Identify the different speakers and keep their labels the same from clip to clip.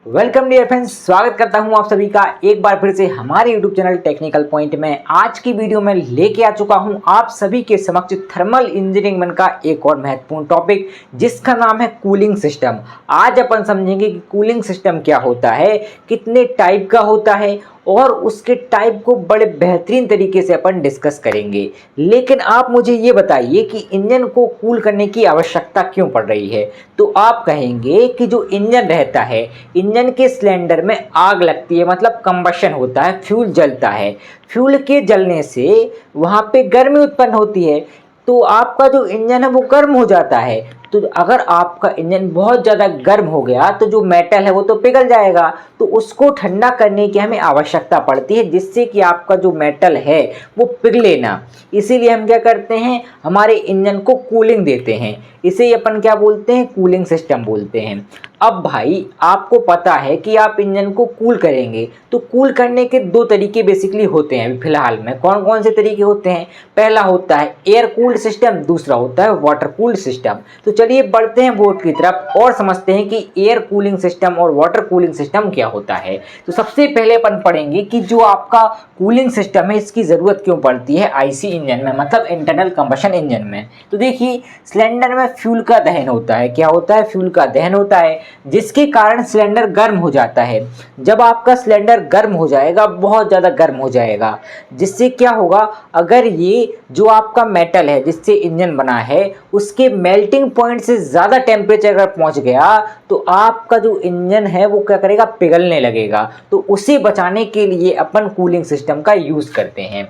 Speaker 1: Welcome dear friends, स्वागत करता हूं आप सभी का एक बार फिर से हमारे यूट्यूब चैनल टेक्निकल पॉइंट में। आज की वीडियो में लेके आ चुका हूं आप सभी के समक्ष थर्मल इंजीनियरिंग का एक और महत्वपूर्ण टॉपिक, जिसका नाम है कूलिंग सिस्टम। आज अपन समझेंगे कि कूलिंग सिस्टम क्या होता है, कितने टाइप का होता है और उसके टाइप को बड़े बेहतरीन तरीके से अपन डिस्कस करेंगे। लेकिन आप मुझे ये बताइए कि इंजन को कूल करने की आवश्यकता क्यों पड़ रही है। तो आप कहेंगे कि जो इंजन रहता है, इंजन के सिलेंडर में आग लगती है, मतलब कंबशन होता है, फ्यूल जलता है। फ्यूल के जलने से वहाँ पे गर्मी उत्पन्न होती है, तो आपका जो इंजन है वो गर्म हो जाता है। तो अगर आपका इंजन बहुत ज़्यादा गर्म हो गया तो जो मेटल है वो तो पिघल जाएगा, तो उसको ठंडा करने की हमें आवश्यकता पड़ती है, जिससे कि आपका जो मेटल है वो पिघले ना। इसीलिए हम क्या करते हैं, हमारे इंजन को कूलिंग देते हैं। इसे अपन क्या बोलते हैं, कूलिंग सिस्टम बोलते हैं। अब भाई आपको पता है कि आप इंजन को कूल करेंगे, तो कूल करने के दो तरीके बेसिकली होते हैं। अभी फिलहाल में कौन कौन से तरीके होते हैं? पहला होता है एयर कूल्ड सिस्टम, दूसरा होता है वाटर कूल्ड सिस्टम। तो चलिए बढ़ते हैं बोर्ड की तरफ और समझते हैं कि एयर कूलिंग सिस्टम और वाटर कूलिंग सिस्टम क्या होता है। तो सबसे पहले अपन पढ़ेंगे कि जो आपका कूलिंग सिस्टम है इसकी ज़रूरत क्यों पड़ती है आईसी इंजन में, मतलब इंटरनल कंबशन इंजन में। तो देखिए, सिलेंडर में फ्यूल का दहन होता है। क्या होता है? फ्यूल का दहन होता है, जिसके कारण सिलेंडर गर्म हो जाता है। जब आपका सिलेंडर गर्म हो जाएगा, बहुत ज़्यादा गर्म हो जाएगा, जिससे क्या होगा, अगर ये जो आपका मेटल है जिससे इंजन बना है उसके मेल्टिंग पॉइंट से ज़्यादा टेम्परेचर अगर पहुंच गया तो आपका जो इंजन है वो क्या करेगा, पिघलने लगेगा। तो उसे बचाने के लिए अपन कूलिंग सिस्टम का यूज़ करते हैं।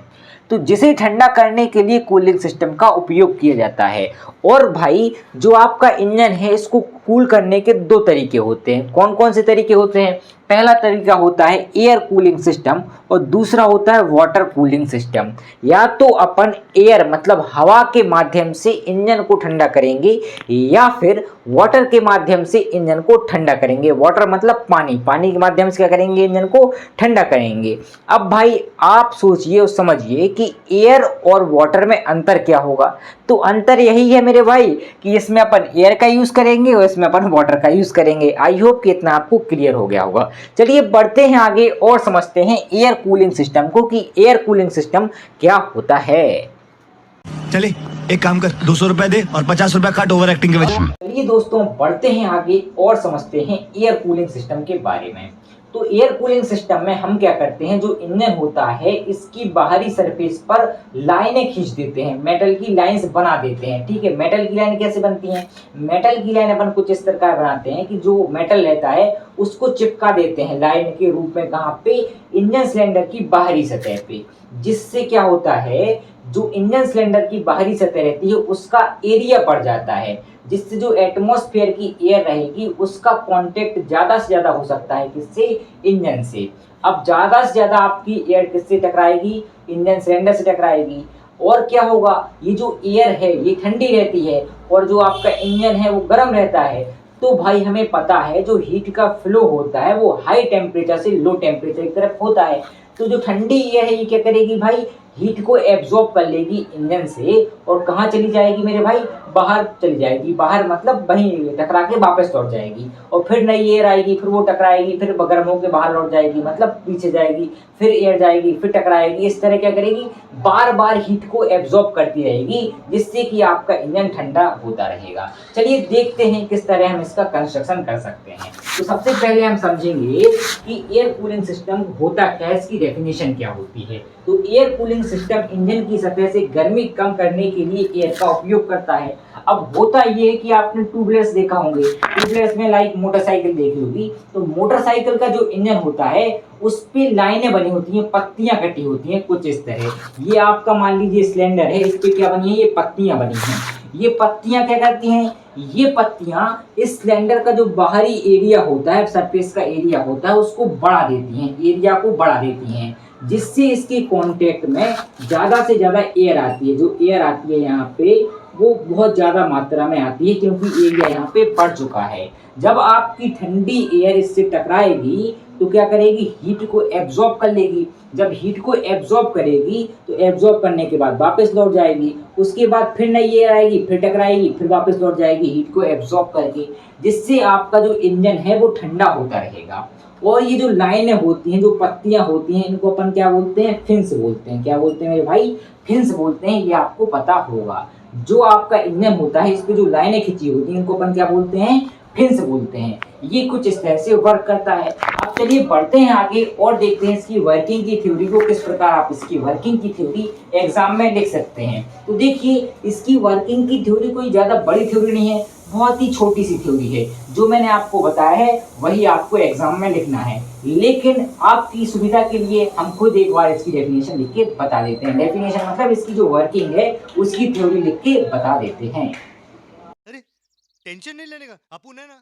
Speaker 1: तो जिसे ठंडा करने के लिए कूलिंग सिस्टम का उपयोग किया जाता है। और भाई जो आपका इंजन है इसको कूल करने के दो तरीके होते हैं। कौन कौन से तरीके होते हैं? पहला तरीका होता है एयर कूलिंग सिस्टम और दूसरा होता है वाटर कूलिंग सिस्टम। या तो अपन एयर मतलब हवा के माध्यम से इंजन को ठंडा करेंगे, या फिर वाटर के माध्यम से इंजन को ठंडा करेंगे। वाटर मतलब पानी, पानी के माध्यम से क्या करेंगे, इंजन को ठंडा करेंगे। अब भाई आप सोचिए और समझिए कि एयर और वाटर में अंतर क्या होगा। तो अंतर यही है मेरे भाई कि इसमें अपन एयर का यूज़ करेंगे और इसमें अपन वाटर का यूज़ करेंगे। आई होप कि इतना आपको क्लियर हो गया होगा। चलिए बढ़ते हैं आगे और समझते हैं एयर कूलिंग सिस्टम को कि एयर कूलिंग सिस्टम क्या होता है।
Speaker 2: चले एक काम कर, 200 रुपए दे और 50 रुपए काट ओवर एक्टिंग के वजह।
Speaker 1: चलिए दोस्तों बढ़ते हैं आगे और समझते हैं एयर कूलिंग सिस्टम के बारे में। तो एयर कूलिंग सिस्टम में हम क्या करते हैं, जो इंजन होता है इसकी बाहरी सरफेस पर लाइनें खींच देते हैं, मेटल की लाइंस बना देते हैं। ठीक है, मेटल की लाइन कैसे बनती हैं? मेटल की लाइन अपन कुछ इस प्रकार बनाते हैं कि जो मेटल रहता है उसको चिपका देते हैं लाइन के रूप में। कहाँ पे? इंजन सिलेंडर की बाहरी सतह पे। जिससे क्या होता है, जो इंजन सिलेंडर की बाहरी सतह रहती है उसका एरिया बढ़ जाता है, जिससे जो एटमॉस्फेयर की एयर रहेगी उसका कांटेक्ट ज़्यादा से ज़्यादा हो सकता है। किससे? इंजन से। अब ज़्यादा से ज़्यादा आपकी एयर किससे टकराएगी? इंजन सिलेंडर से टकराएगी। और क्या होगा, ये जो एयर है ये ठंडी रहती है और जो आपका इंजन है वो गर्म रहता है। तो भाई हमें पता है जो हीट का फ्लो होता है वो हाई टेम्परेचर से लो टेम्परेचर की तरफ होता है। तो जो ठंडी एयर है ये क्या करेगी भाई, हीट को एब्जॉर्ब कर लेगी इंजन से और कहाँ चली जाएगी मेरे भाई, बाहर चली जाएगी। बाहर मतलब वहीं टकरा के वापस लौट जाएगी और फिर नई एयर आएगी, फिर वो टकराएगी, फिर गर्म होकर बाहर लौट जाएगी, मतलब पीछे जाएगी, फिर एयर जाएगी, फिर टकराएगी। इस तरह क्या करेगी, बार बार हीट को एब्जॉर्ब करती रहेगी, जिससे कि आपका इंजन ठंडा होता रहेगा। चलिए देखते हैं किस तरह हम इसका कंस्ट्रक्शन कर सकते हैं। तो सबसे पहले हम समझेंगे कि एयर कूलिंग सिस्टम होता क्या है, इसकी डेफिनेशन क्या होती है। तो एयर कूलिंग सिस्टम इंजन की सतह से गर्मी कम करने के लिए एयर का उपयोग करता है। अब होता ये है कि आपने ट्यूबलेस देखा होंगे, ट्यूबलेस में लाइक मोटरसाइकिल देखी होगी। तो मोटरसाइकिल का जो इंजन होता है उस पे लाइनें बनी होती हैं, पत्तियां कटी होती हैं कुछ इस तरह। ये आपका मान लीजिए सिलेंडर है, इस पे क्या बनी है, ये पत्तियां बनी हैं। ये पत्तियां क्या करती हैं, ये पत्तियां इस सिलेंडर का जो बाहरी एरिया होता है, सरफेस का एरिया होता है, उसको बढ़ा देती हैं, एरिया को बढ़ा देती हैं, जिससे इसके कांटेक्ट में ज़्यादा से ज़्यादा एयर आती है। जो एयर आती है यहाँ पे वो बहुत ज़्यादा मात्रा में आती है, क्योंकि एरिया यहाँ पे बढ़ चुका है। जब आपकी ठंडी एयर इससे टकराएगी तो क्या करेगी, हीट को एब्जॉर्ब कर लेगी। जब हीट को एब्जॉर्ब करेगी तो एब्जॉर्ब करने के बाद वापस लौट जाएगी, उसके बाद फिर नई एयर आएगी, फिर टकराएगी, फिर वापस लौट जाएगी हीट को एब्जॉर्ब करके, जिससे आपका जो इंजन है वो ठंडा होता रहेगा। और ये जो लाइनें होती हैं, जो पत्तियां होती हैं, इनको अपन क्या बोलते हैं, फिन्स बोलते हैं। क्या बोलते हैं मेरे भाई, फिन्स बोलते हैं। ये आपको पता होगा। जो आपका इंजन होता है, इस पे जो लाइनें खिंची होती हैं, इनको अपन क्या बोलते हैं, फिन्स बोलते हैं। ये कुछ इस तरह से वर्क करता है। अब चलिए बढ़ते हैं आगे और देखते हैं इसकी वर्किंग की थ्योरी को, किस प्रकार आप इसकी वर्किंग की थ्योरी एग्जाम में लिख सकते हैं। तो देखिए, इसकी वर्किंग की थ्योरी कोई ज़्यादा बड़ी थ्योरी नहीं है, बहुत ही छोटी सी थ्योरी है। जो मैंने आपको बताया है वही आपको एग्जाम में लिखना है, लेकिन आपकी सुविधा के लिए हम खुद एक बार इसकी डेफिनेशन लिख के बता देते हैं। डेफिनेशन मतलब इसकी जो वर्किंग है उसकी थ्योरी लिख के बता देते हैं।
Speaker 2: अरे टेंशन नहीं लेने का, अपुन है ना।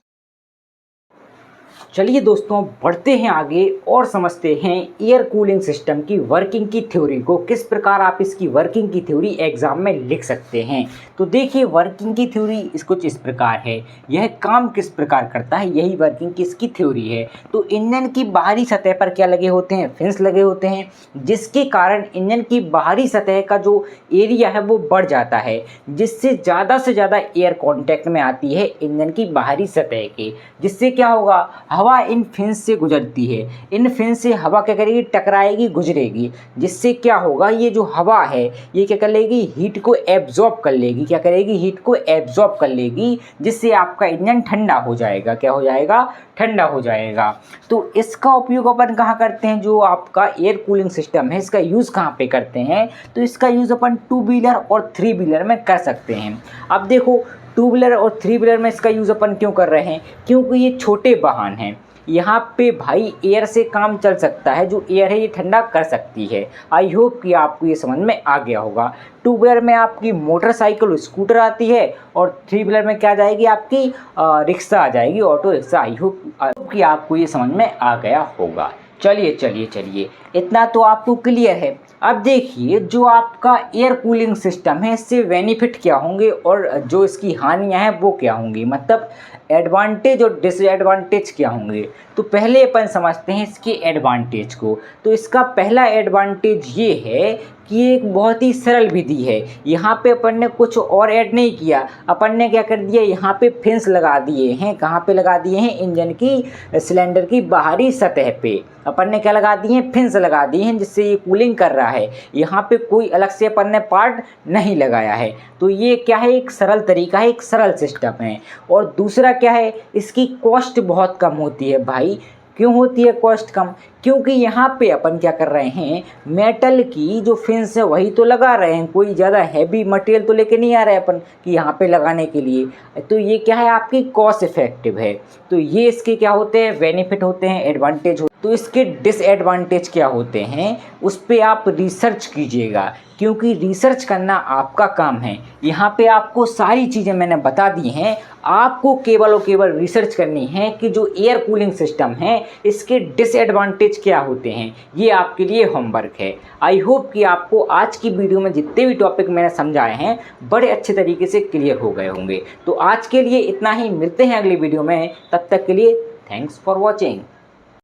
Speaker 1: चलिए दोस्तों, बढ़ते हैं आगे और समझते हैं एयर कूलिंग सिस्टम की वर्किंग की थ्योरी को, किस प्रकार आप इसकी वर्किंग की थ्योरी एग्जाम में लिख सकते हैं। तो देखिए, वर्किंग की थ्योरी कुछ इस प्रकार है। यह काम किस प्रकार करता है, यही वर्किंग की इसकी थ्योरी है। तो इंजन की बाहरी सतह पर क्या लगे होते हैं, फिन्स लगे होते हैं, जिसके कारण इंजन की बाहरी सतह का जो एरिया है वो बढ़ जाता है, जिससे ज़्यादा से ज़्यादा एयर कॉन्टैक्ट में आती है इंजन की बाहरी सतह के। जिससे क्या होगा, हवा इन फिन्स से गुजरती है। इन फिन्स से हवा क्या करेगी, टकराएगी, गुजरेगी, जिससे क्या होगा, ये जो हवा है ये क्या कर लेगी, हीट को एब्जॉर्ब कर लेगी। क्या करेगी, हीट को एब्जॉर्ब कर लेगी, जिससे आपका इंजन ठंडा हो जाएगा। क्या हो जाएगा, ठंडा हो जाएगा। तो इसका उपयोग अपन कहाँ करते हैं, जो आपका एयर कूलिंग सिस्टम है इसका यूज़ कहाँ पे करते हैं, तो इसका यूज़ अपन 2 व्हीलर और 3 व्हीलर में कर सकते हैं। अब देखो, 2 व्हीलर और 3 व्हीलर में इसका यूज़ अपन क्यों कर रहे हैं, क्योंकि ये छोटे वाहन हैं। यहाँ पे भाई एयर से काम चल सकता है, जो एयर है ये ठंडा कर सकती है। आई होप कि आपको ये समझ में आ गया होगा। 2 व्हीलर में आपकी मोटरसाइकिल, स्कूटर आती है, और 3 व्हीलर में क्या जाएगी, आपकी रिक्शा आ जाएगी, ऑटो रिक्शा। आई होप कि आपको ये समझ में आ गया होगा। चलिए चलिए चलिए, इतना तो आपको क्लियर है। अब देखिए, जो आपका एयर कूलिंग सिस्टम है इससे बेनिफिट क्या होंगे और जो इसकी हानियां हैं वो क्या होंगी, मतलब एडवांटेज और डिसएडवांटेज क्या होंगे। तो पहले अपन समझते हैं इसके एडवांटेज को। तो इसका पहला एडवांटेज ये है कि एक बहुत ही सरल विधि है। यहाँ पे अपन ने कुछ और ऐड नहीं किया, अपन ने क्या कर दिया, यहाँ पे फिन्स लगा दिए हैं। कहाँ पे लगा दिए हैं, इंजन की सिलेंडर की बाहरी सतह पे अपन ने क्या लगा दिए हैं, फिन्स लगा दिए हैं, जिससे ये कूलिंग कर रहा है। यहाँ पे कोई अलग से अपन ने पार्ट नहीं लगाया है। तो ये क्या है, एक सरल तरीका है, एक सरल सिस्टम है। और दूसरा क्या है, इसकी कॉस्ट बहुत कम होती है भाई। क्यों होती है कॉस्ट कम, क्योंकि यहाँ पे अपन क्या कर रहे हैं, मेटल की जो फिन्स है वही तो लगा रहे हैं, कोई ज़्यादा हैवी मटेरियल तो लेके नहीं आ रहे हैं अपन कि यहाँ पे लगाने के लिए। तो ये क्या है, आपकी कॉस्ट इफेक्टिव है। तो ये इसके क्या होते हैं, बेनिफिट होते हैं, एडवांटेज। तो इसके डिसएडवांटेज क्या होते हैं, उस पर आप रिसर्च कीजिएगा, क्योंकि रिसर्च करना आपका काम है। यहाँ पे आपको सारी चीज़ें मैंने बता दी हैं, आपको केवल और केवल रिसर्च करनी है कि जो एयर कूलिंग सिस्टम है इसके डिसएडवांटेज क्या होते हैं। ये आपके लिए होमवर्क है। आई होप कि आपको आज की वीडियो में जितने भी टॉपिक मैंने समझाए हैं बड़े अच्छे तरीके से क्लियर हो गए होंगे। तो आज के लिए इतना ही, मिलते हैं अगली वीडियो में, तब तक के लिए थैंक्स फॉर वॉचिंग।